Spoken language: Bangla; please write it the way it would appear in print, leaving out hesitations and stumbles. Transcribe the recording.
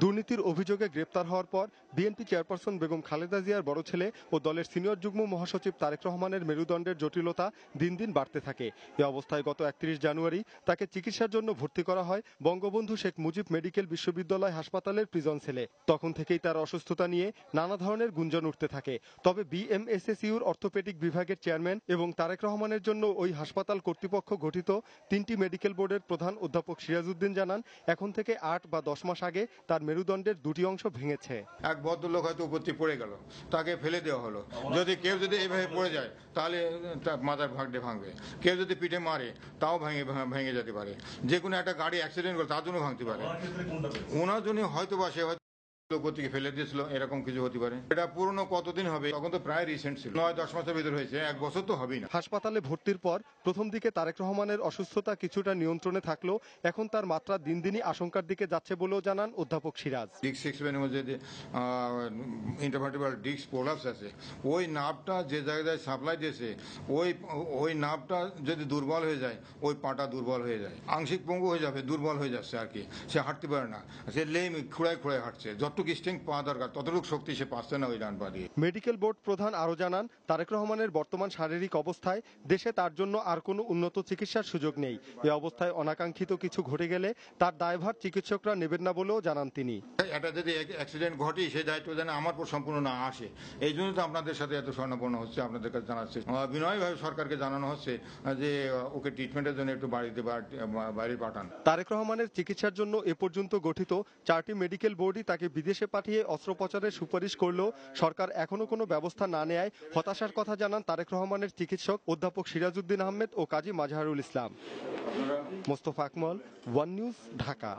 দুর্নীতির অভিযোগে গ্রেপ্তার হওয়ার পর বিএনপি চেয়ারপারসন বেগম খালেদা জিয়ার বড় ছেলে ও দলের সিনিয়র যুগ্ম মহাসচিব তারেক রহমানের মেরুদণ্ডের জটিলতা দিন দিন বাড়তে থাকে। এ অবস্থায় গত 31 জানুয়ারি তাকে চিকিৎসার জন্য ভর্তি করা হয় বঙ্গবন্ধু শেখ মুজিব মেডিকেল বিশ্ববিদ্যালয় হাসপাতালের প্রিজন সেলে। তখন থেকেই তার অসুস্থতা নিয়ে নানা ধরনের গুঞ্জন উঠতে থাকে। তবে বিএমএসএসইউর অর্থোপেডিক বিভাগের চেয়ারম্যান এবং তারেক রহমানের জন্য ওই হাসপাতাল কর্তৃপক্ষ গঠিত 3টি মেডিকেল বোর্ডের প্রধান অধ্যাপক সিরাজউদ্দিন জানান, এখন থেকে 8 বা 10 মাস আগে তার মেরুদণ্ডের দুটি অংশ ভেঙেছে। এক ভদ্রলোক হয়তো উপর থেকে পড়ে গেল, তাকে ফেলে দেওয়া হলো। যদি কেউ যদি এইভাবে পড়ে যায় তাহলে তার মাথার ভাগটা ভাঙবে, কেউ যদি পিঠে মারে তাও ভেঙে যেতে পারে, যে কোনো একটা গাড়ি অ্যাক্সিডেন্ট করে তার জন্য ভাঙতে পারে। ওনার জন্য হয়তো বা সে থেকে ফেলে দিয়েছিল, এরকম কিছু হতে পারে। এটা পুরনো কতদিন হবে, তখন তো প্রায় রিসেন্ট ছিল, 9-10 মাসের ভিতর হয়েছে, 1 বছর তো হবেই না। হাসপাতালে ভর্তির পর প্রথম দিকে তারেক রহমানের অসুস্থতা কিছুটা নিয়ন্ত্রণে থাকলেও এখন তার মাত্রা দিন দিনই আশঙ্কার দিকে যাচ্ছে বলেও জানান অধ্যাপক সিরাজ। ডিস্ক সিক্সপ্যানের মধ্যে যে ইন্টারভার্টিব্রাল ডিস্ক প্রোলাপস আছে, ওই নার্ভটা যে জায়গায় সাপ্লাই দিয়েছে ওই নার্ভটা যদি দুর্বল হয়ে যায়, ওই পাটা দুর্বল হয়ে যায়, আংশিক পঙ্গু হয়ে যাবে, দুর্বল হয়ে যাচ্ছে আর কি। সে হাঁটতে পারে না, সে খুঁড়ায় হাঁটছে, যতটুকু স্ট্রেংথ পাওয়া দরকার ততটুকু শক্তি সে পাচ্ছে না ওই ডান পা দিয়ে। মেডিকেল বোর্ড প্রধান আরও জানান, তারেক রহমানের বর্তমান শারীরিক অবস্থায় দেশে তার জন্য আর কোনো উন্নত চিকিৎসার সুযোগ নেই। এ অবস্থায় অনাকাঙ্ক্ষিত কিছু ঘটে গেলে তার দায়ভার চিকিৎসকরা নেবেন না বলেও জানান তিনি। এটা যদি অ্যাক্সিডেন্ট ঘটে সেই দায়িত্ব যেন আমার উপর সম্পূর্ণ না আসে, এই জন্য তো আপনাদের সাথে এত স্বর্ণপন্ন হচ্ছে, আপনাদের কাছে জানাচ্ছে, বিনয়ভাবে সরকারকে জানানো হচ্ছে যে ওকে ট্রিটমেন্টের জন্য একটু বাইরে পাঠান। তারেক রহমানের চিকিৎসার জন্য এ পর্যন্ত গঠিত 4টি মেডিকেল বোর্ডই তাকে বিদেশে পাঠিয়ে অস্ত্রোপচারের সুপারিশ করলেও সরকার এখনো কোনো ব্যবস্থা না নেয় হতাশার কথা জানান তারেক রহমানের চিকিৎসক অধ্যাপক সিরাজউদ্দিন আহমেদ ও কাজী মাজহারুল ইসলাম। Mostafa Akmal, One News, Dhaka.